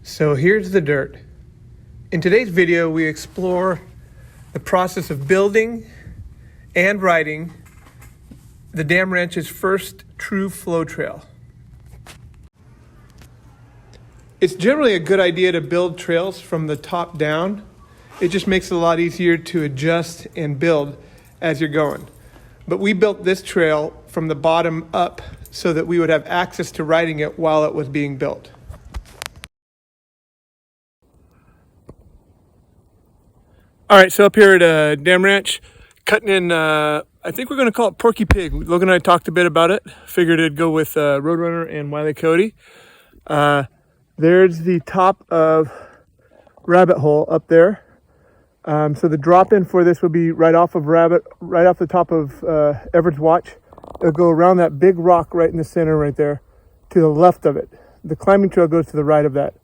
So here's the dirt. In today's video, we explore the process of building and riding the Dam Ranch's first true flow trail. It's generally a good idea to build trails from the top down. It just makes it a lot easier to adjust and build as you're going. But we built this trail from the bottom up so that we would have access to riding it while it was being built. All right, so up here at Dam Ranch, cutting in, I think we're going to call it Porky Pig. Logan and I talked a bit about it. Figured it'd go with Roadrunner and Wile E. Coyote. There's the top of Rabbit Hole up there. So the drop-in for this will be right off the top of Everett's Watch. It'll go around that big rock right in the center right there to the left of it. The climbing trail goes to the right of that.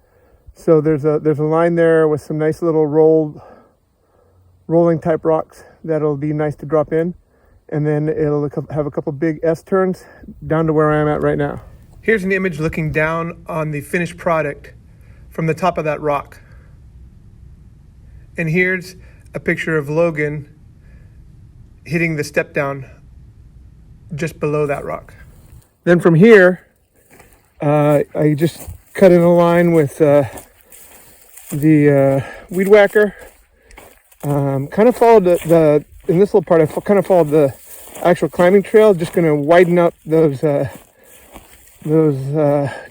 So there's a line there with some nice little rolling type rocks that'll be nice to drop in, and then it'll have a couple big S-turns down to where I am at right now. Here's an image looking down on the finished product from the top of that rock. And here's a picture of Logan hitting the step down just below that rock. Then from here, I just cut in a line with the weed whacker. Kind of followed in this little part, I kind of followed the actual climbing trail, just going to widen up those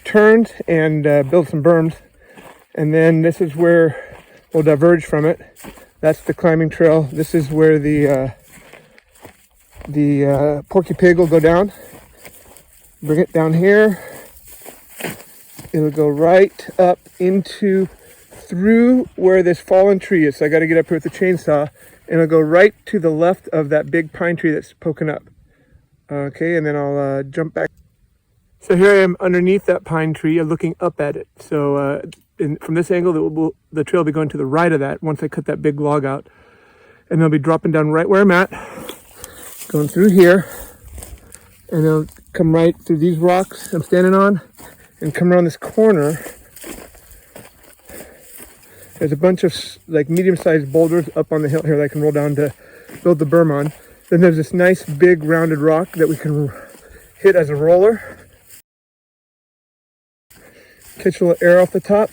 turns and build some berms. And then this is where we'll diverge from it. That's the climbing trail. This is where the Porky Pig will go down. Bring it down here. It'll go right up through where this fallen tree is. So I got to get up here with the chainsaw, and it'll go right to the left of that big pine tree that's poking up. Okay, and then I'll jump back. So here I am underneath that pine tree, looking up at it. So from this angle, the trail will be going to the right of that once I cut that big log out. And they'll be dropping down right where I'm at, going through here, and they'll come right through these rocks I'm standing on and come around this corner. There's a bunch of like medium-sized boulders up on the hill here that I can roll down to build the berm on. Then there's this nice big rounded rock that we can hit as a roller. Catch a little air off the top.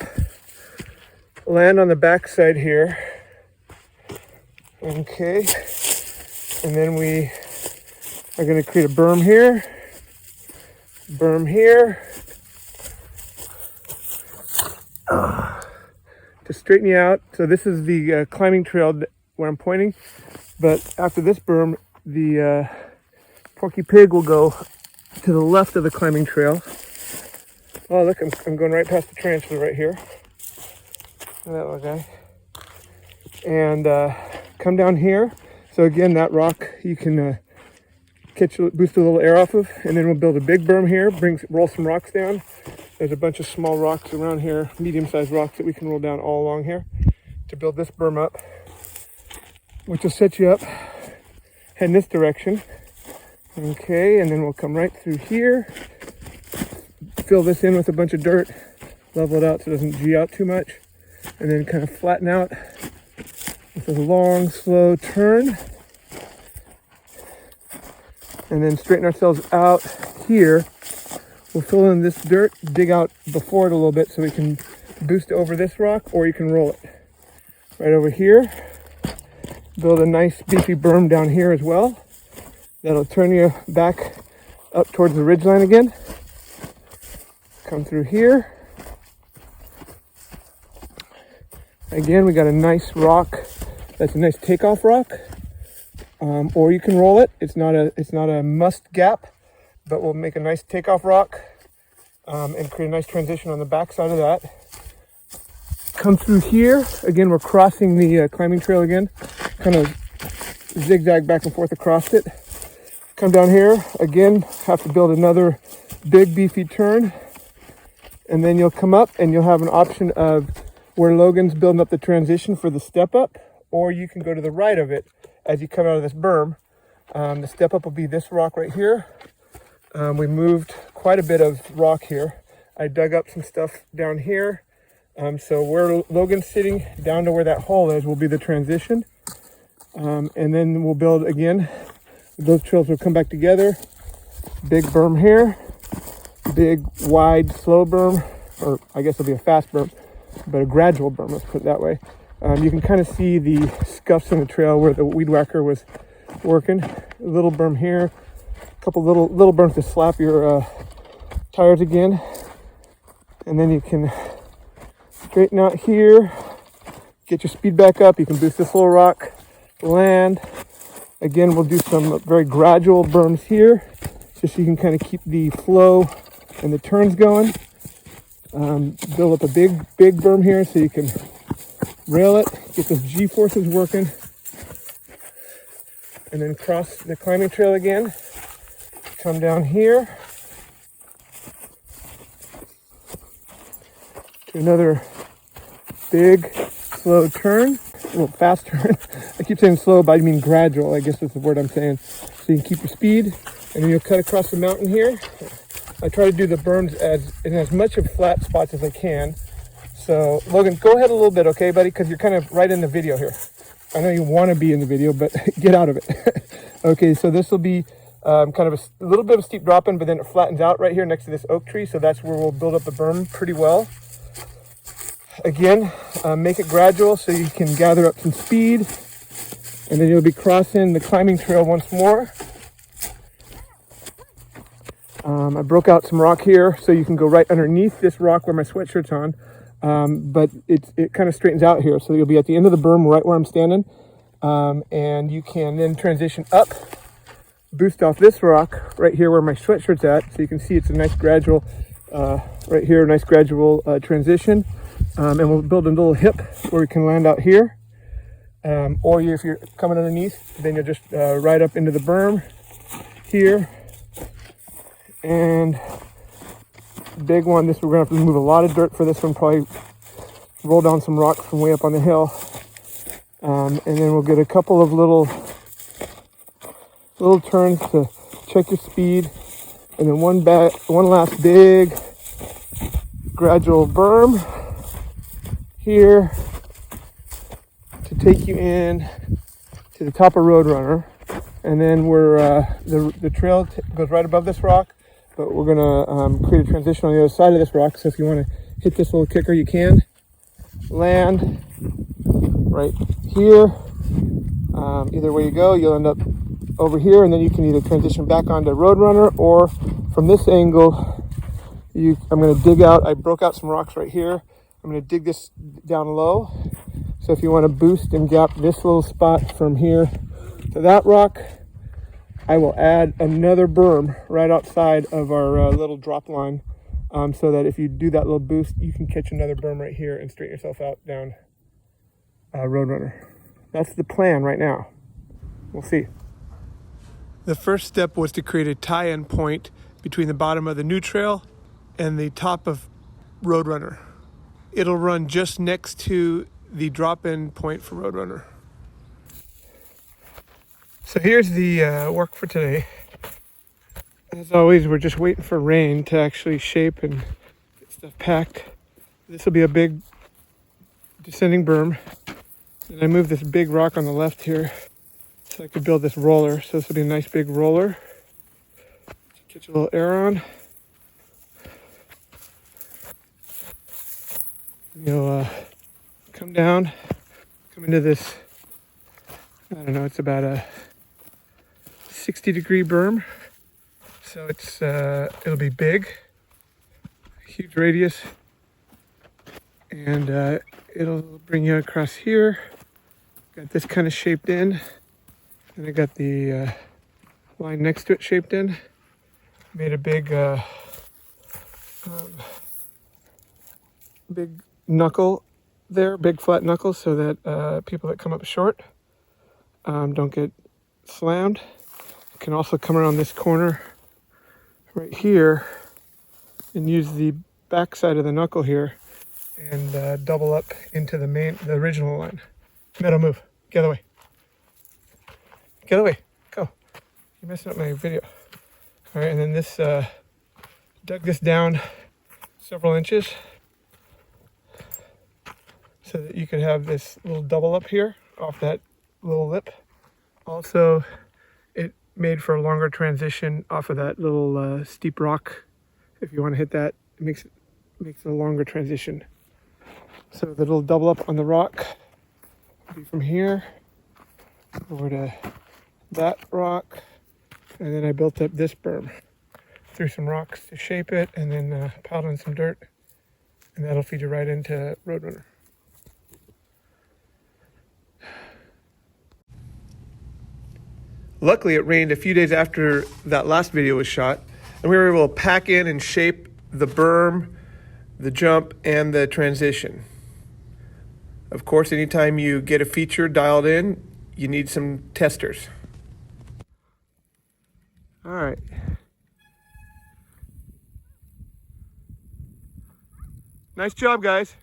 Land on the back side here. Okay. And then we are going to create a berm here. Berm here. To straighten you out. So this is the climbing trail where I'm pointing, but after this berm, the Porky Pig will go to the left of the climbing trail. Oh look, I'm going right past the transfer right here. That little guy. And come down here. So again, that rock you can boost a little air off of, and then we'll build a big berm here, roll some rocks down. There's a bunch of small rocks around here, medium-sized rocks that we can roll down all along here to build this berm up, which will set you up, head in this direction. Okay, and then we'll come right through here, fill this in with a bunch of dirt, level it out so it doesn't G out too much, and then kind of flatten out with a long, slow turn. And then straighten ourselves out here. We'll fill in this dirt, dig out before it a little bit so we can boost over this rock, or you can roll it. Right over here. Build a nice beefy berm down here as well. That'll turn you back up towards the ridgeline again. Come through here. Again, we got a nice rock. That's a nice takeoff rock. Or you can roll it. It's not a must gap, but we'll make a nice takeoff rock and create a nice transition on the back side of that. Come through here. Again, we're crossing the climbing trail again. Kind of zigzag back and forth across it. Come down here. Again, have to build another big beefy turn. And then you'll come up and you'll have an option of where Logan's building up the transition for the step up, or you can go to the right of it as you come out of this berm. The step up will be this rock right here. We moved quite a bit of rock here. I dug up some stuff down here So where Logan's sitting down to where that hole is will be the transition. And then we'll build again. Those trails will come back together. Big berm here. Big, wide, slow berm. Or I guess it'll be a fast berm, but a gradual berm, let's put it that way. You can kind of see the scuffs in the trail where the weed whacker was working. A little berm here. A couple little berms to slap your tires again. And then you can straighten out here. Get your speed back up. You can boost this little rock. Land. Again, we'll do some very gradual berms here, just so you can kind of keep the flow and the turns going. Build up a big berm here so you can rail it, get those G-forces working, and then cross the climbing trail again. Come down here to another big, slow turn. A little fast turn. I keep saying slow, but I mean gradual, I guess that's the word I'm saying. So you can keep your speed, and then you'll cut across the mountain here. I try to do the berms in as much of flat spots as I can. So Logan, go ahead a little bit, okay, buddy? Because you're kind of right in the video here. I know you want to be in the video, but get out of it. Okay, so this will be kind of a little bit of a steep drop in, but then it flattens out right here next to this oak tree. So that's where we'll build up the berm pretty well. Again, make it gradual so you can gather up some speed, and then you'll be crossing the climbing trail once more. I broke out some rock here so you can go right underneath this rock where my sweatshirt's on, but it kind of straightens out here, so you'll be at the end of the berm right where I'm standing, and you can then transition up, boost off this rock right here where my sweatshirt's at, so you can see it's a nice gradual, right here, nice gradual transition. And we'll build a little hip where we can land out here. Or if you're coming underneath, then you'll just ride up into the berm here. And big one, we're gonna have to move a lot of dirt for this one, probably roll down some rocks from way up on the hill. And then we'll get a couple of little turns to check your speed. And then one last big gradual berm here to take you in to the top of Roadrunner, and then the trail goes right above this rock, but we're gonna create a transition on the other side of this rock. So if you want to hit this little kicker, you can land right here. Either way you go, you'll end up over here, and then you can either transition back onto Roadrunner, or from this angle, I'm gonna dig out. I broke out some rocks right here. I'm going to dig this down low. So if you want to boost and gap this little spot from here to that rock, I will add another berm right outside of our little drop line, so that if you do that little boost, you can catch another berm right here and straighten yourself out down Roadrunner. That's the plan right now. We'll see. The first step was to create a tie-in point between the bottom of the new trail and the top of Roadrunner. It'll run just next to the drop-in point for Roadrunner. So here's the work for today. As always, we're just waiting for rain to actually shape and get stuff packed. This will be a big descending berm. And I moved this big rock on the left here so I could build this roller. So this will be a nice big roller. Catch a little air on. You'll come down, come into this, I don't know, it's about a 60-degree berm. So it'll be big, huge radius, and it'll bring you across here. Got this kind of shaped in, and I got the line next to it shaped in. Made a big knuckle there, big flat knuckle, so that people that come up short don't get slammed. You can also come around this corner right here and use the back side of the knuckle here and double up into the original line. Meadow, move. Get out of the way. Get out of the way. Go. You're messing up my video. All right, and then this, dug this down several inches. so that you could have this little double up here off that little lip. Also, it made for a longer transition off of that little steep rock. If you want to hit that, it makes it a longer transition. So the little double up on the rock would be from here over to that rock, and then I built up this berm. Threw some rocks to shape it, and then piled in some dirt, and that'll feed you right into Roadrunner. Luckily, it rained a few days after that last video was shot, and we were able to pack in and shape the berm, the jump, and the transition. Of course, anytime you get a feature dialed in, you need some testers. All right. Nice job, guys.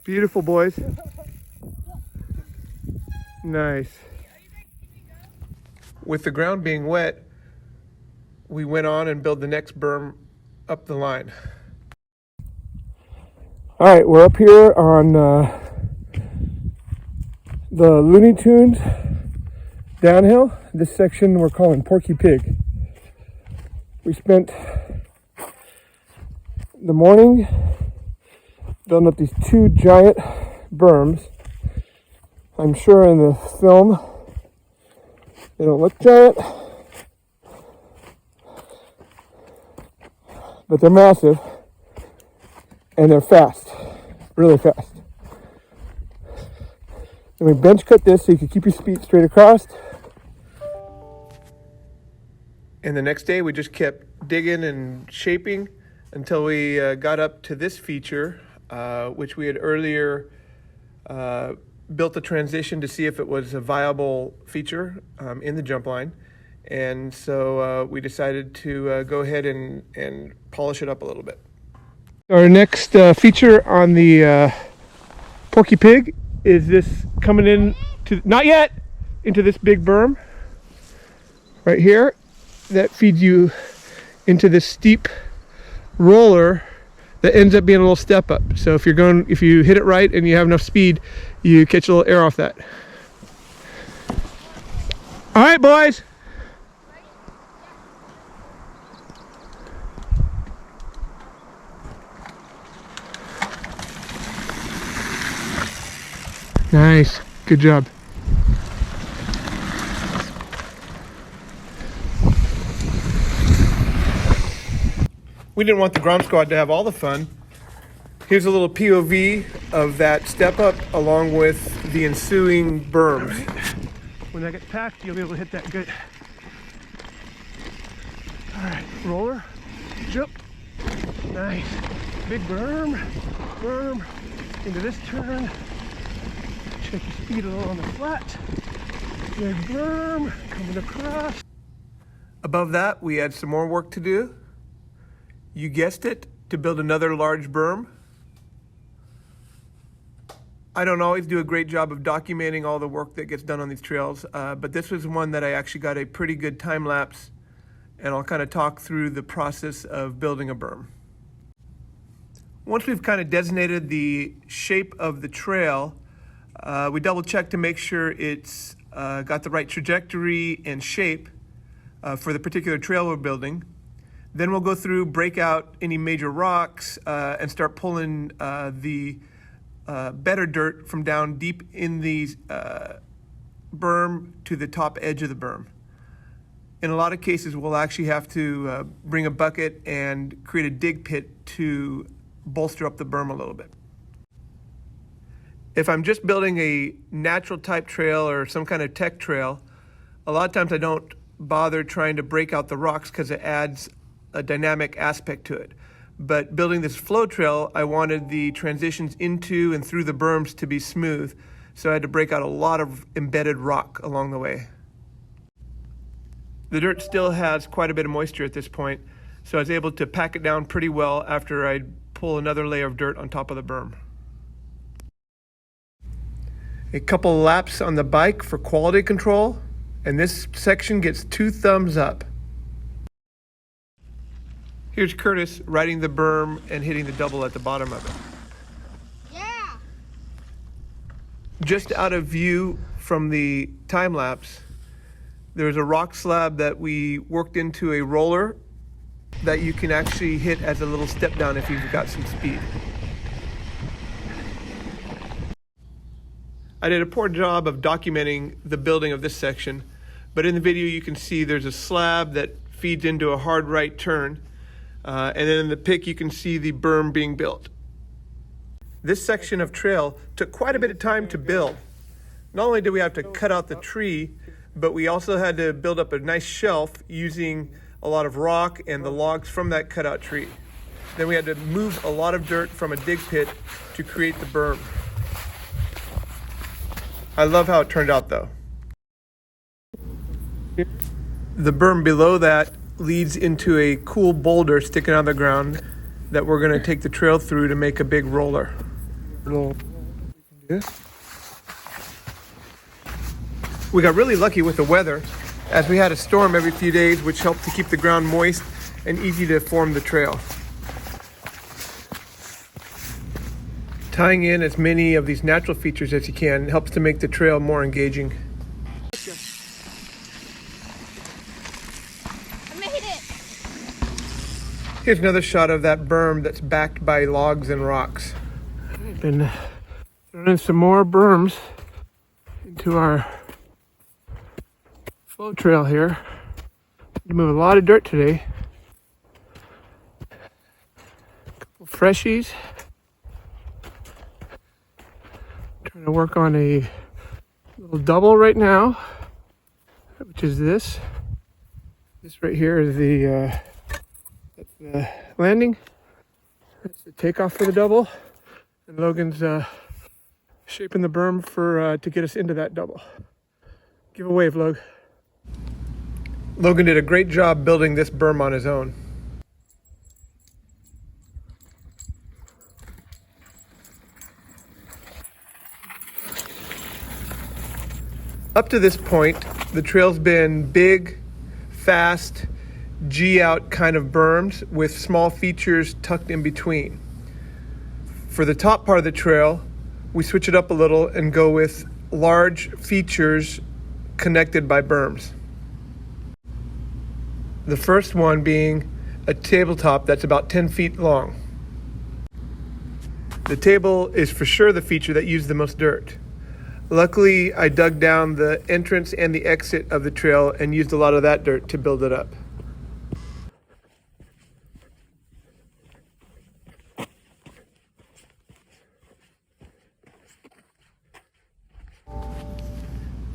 Beautiful, boys. Nice. With the ground being wet, we went on and built the next berm up the line. All right, we're up here on the Looney Tunes downhill. This section we're calling Porky Pig. We spent the morning building up these two giant berms. I'm sure in the film they don't look giant, but they're massive and they're fast, really fast. And we bench cut this so you can keep your feet straight across. And the next day we just kept digging and shaping until we got up to this feature, which we had earlier built a transition to see if it was a viable feature in the jump line. And so we decided to go ahead and polish it up a little bit. Our next feature on the Porky Pig is this coming in to, not yet, into this big berm right here that feeds you into this steep roller that ends up being a little step up. So if you hit it right and you have enough speed, you catch a little air off that. All right, boys. Nice, good job. We didn't want the Grom Squad to have all the fun. Here's a little POV of that step up along with the ensuing berms. When that gets packed, you'll be able to hit that good. All right, roller, jump, nice. Big berm, into this turn. Check your speed a little on the flat. Big berm, coming across. Above that, we had some more work to do. You guessed it, to build another large berm. I don't always do a great job of documenting all the work that gets done on these trails, but this was one that I actually got a pretty good time lapse, and I'll kind of talk through the process of building a berm. Once we've kind of designated the shape of the trail, we double check to make sure it's got the right trajectory and shape for the particular trail we're building. Then we'll go through, break out any major rocks, and start pulling the better dirt from down deep in the berm to the top edge of the berm. In a lot of cases, we'll actually have to bring a bucket and create a dig pit to bolster up the berm a little bit. If I'm just building a natural type trail or some kind of tech trail, a lot of times I don't bother trying to break out the rocks because it adds a dynamic aspect to it. But building this flow trail, I wanted the transitions into and through the berms to be smooth, so I had to break out a lot of embedded rock along the way. The dirt still has quite a bit of moisture at this point, so I was able to pack it down pretty well after I pull another layer of dirt on top of the berm. A couple laps on the bike for quality control, and this section gets 2 thumbs up. Here's Curtis riding the berm and hitting the double at the bottom of it. Yeah. Just out of view from the time lapse, there's a rock slab that we worked into a roller that you can actually hit as a little step down if you've got some speed. I did a poor job of documenting the building of this section, but in the video you can see there's a slab that feeds into a hard right turn, and then in the pic you can see the berm being built. This section of trail took quite a bit of time to build. Not only did we have to cut out the tree, but we also had to build up a nice shelf using a lot of rock and the logs from that cutout tree. Then we had to move a lot of dirt from a dig pit to create the berm. I love how it turned out though. The berm below that leads into a cool boulder sticking out of the ground that we're going to take the trail through to make a big roller. We got really lucky with the weather, as we had a storm every few days, which helped to keep the ground moist and easy to form the trail. Tying in as many of these natural features as you can helps to make the trail more engaging. I made it. Here's another shot of that berm that's backed by logs and rocks. Been throwing in some more berms into our flow trail here. We move a lot of dirt today. A couple freshies. Trying to work on a little double right now, which is this. This right here is that's the landing. That's the takeoff for the double. And Logan's shaping the berm for to get us into that double. Give a wave, Log. Logan did a great job building this berm on his own. Up to this point, the trail's been big, fast, G-out kind of berms with small features tucked in between. For the top part of the trail, we switch it up a little and go with large features connected by berms. The first one being a tabletop that's about 10 feet long. The table is for sure the feature that used the most dirt. Luckily, I dug down the entrance and the exit of the trail and used a lot of that dirt to build it up.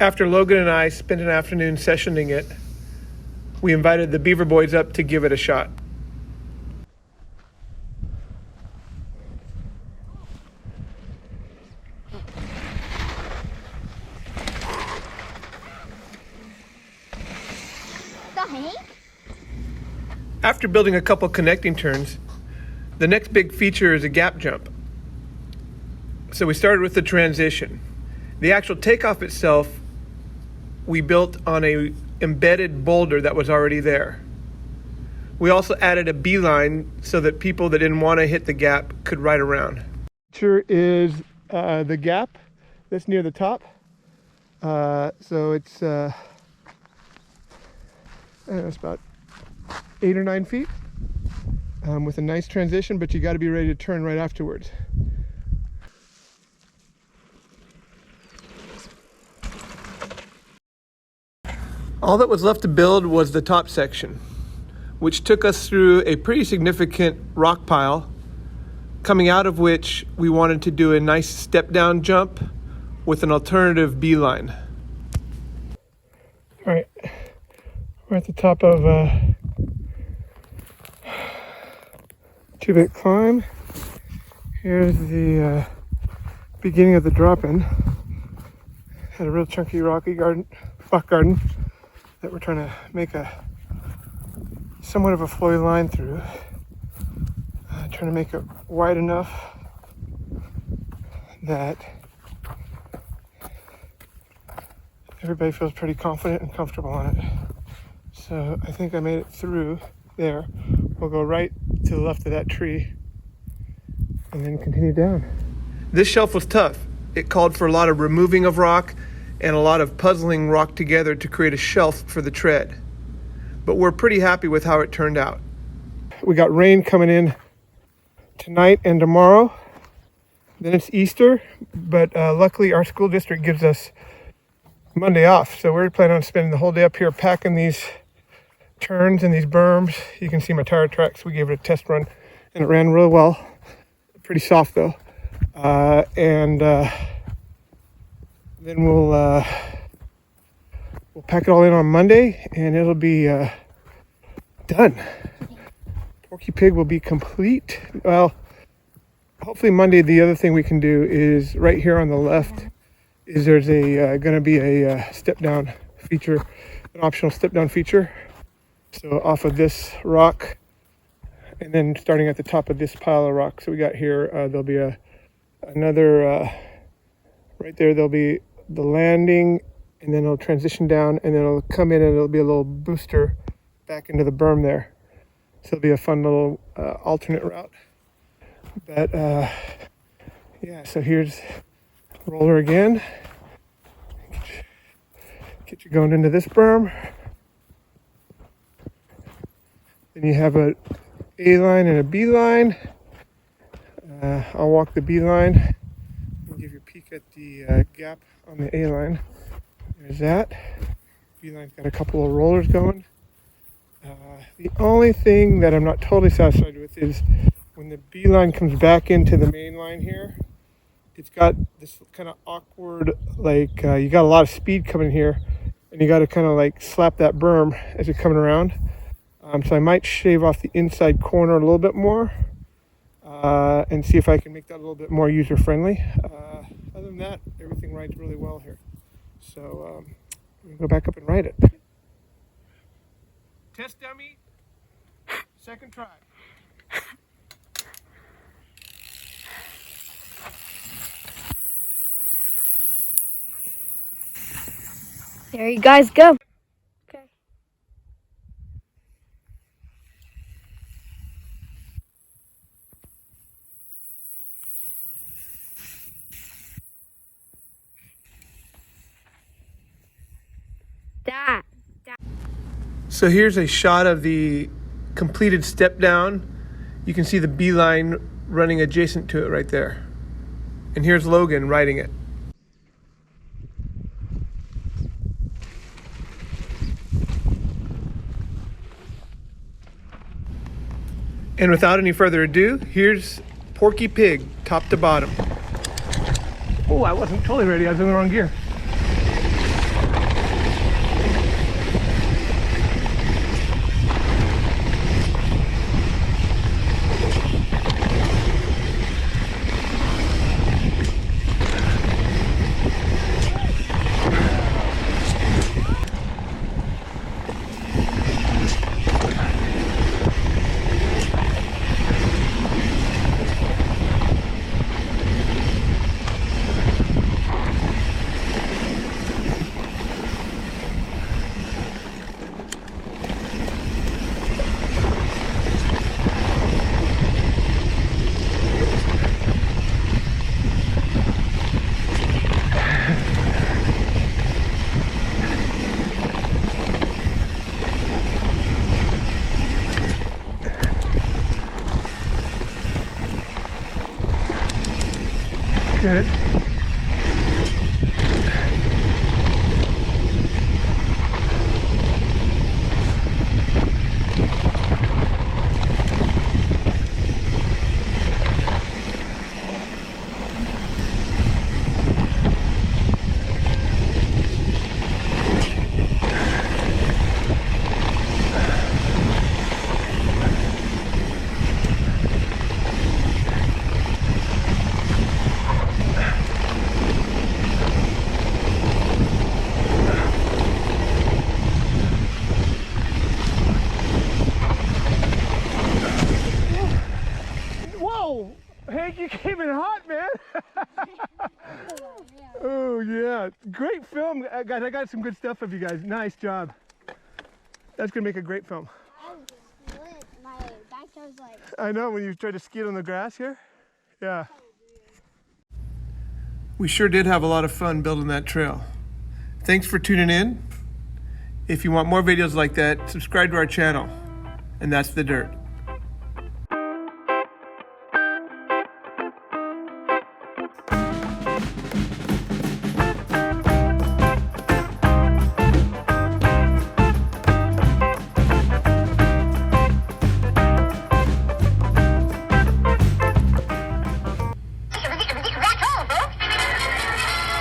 After Logan and I spent an afternoon sessioning it, we invited the Beaver Boys up to give it a shot. After building a couple connecting turns, the next big feature is a gap jump. So we started with the transition. The actual takeoff itself, we built on a embedded boulder that was already there. We also added a beeline so that people that didn't want to hit the gap could ride around. Here is the gap that's near the top. So it's it's about 8 or 9 feet with a nice transition, but you got to be ready to turn right afterwards. All that was left to build was the top section, which took us through a pretty significant rock pile, coming out of which we wanted to do a nice step down jump with an alternative beeline. All right, we're at the top of a 2-bit climb. Here's the beginning of the drop-in. Had a real chunky rock garden that we're trying to make a somewhat of a flowy line through. Trying to make it wide enough that everybody feels pretty confident and comfortable on it. So I think I made it through there. We'll go right to the left of that tree and then continue down. This shelf was tough. It called for a lot of removing of rock and a lot of puzzling rock together to create a shelf for the tread. But we're pretty happy with how it turned out. We got rain coming in tonight and tomorrow. Then it's Easter, but luckily our school district gives us Monday off. So we're planning on spending the whole day up here packing these turns and these berms. You can see my tire tracks. We gave it a test run and it ran real well. Pretty soft though. Then we'll pack it all in on Monday and it'll be done. Porky Pig will be complete. Well, hopefully Monday. The other thing we can do is right here on the left is there's a going to be a step down feature, an optional step down feature. So off of this rock and then starting at the top of this pile of rocks that we got here, there'll be another right there. There'll be the landing and then it'll transition down and then it'll come in and it'll be a little booster back into the berm there. So it'll be a fun little alternate route. But yeah, so here's roller again. Get you going into this berm. Then you have a A line and a B line. I'll walk the B line and give you a peek at the gap on the A line. There's that. B line's got a couple of rollers going. The only thing that I'm not totally satisfied with is when the B line comes back into the main line here, it's got this kind of awkward, like you got a lot of speed coming here and you got to kind of like slap that berm as you're coming around. So I might shave off the inside corner a little bit more and see if I can make that a little bit more user friendly. Other than that, everything rides really well here. So I'm going to go back up and ride it. Test dummy, second try. There you guys go. Okay. That. So here's a shot of the completed step down. You can see the B line running adjacent to it right there. And here's Logan riding it. And without any further ado, here's Porky Pig, top to bottom. Oh, I wasn't totally ready. I was in the wrong gear. Good. Hank, you came in hot, man. Oh, yeah. Great film. Guys, I got some good stuff of you guys. Nice job. That's going to make a great film. I was like, I know, when you tried to ski it on the grass here. Yeah. We sure did have a lot of fun building that trail. Thanks for tuning in. If you want more videos like that, subscribe to our channel. And that's The Dirt.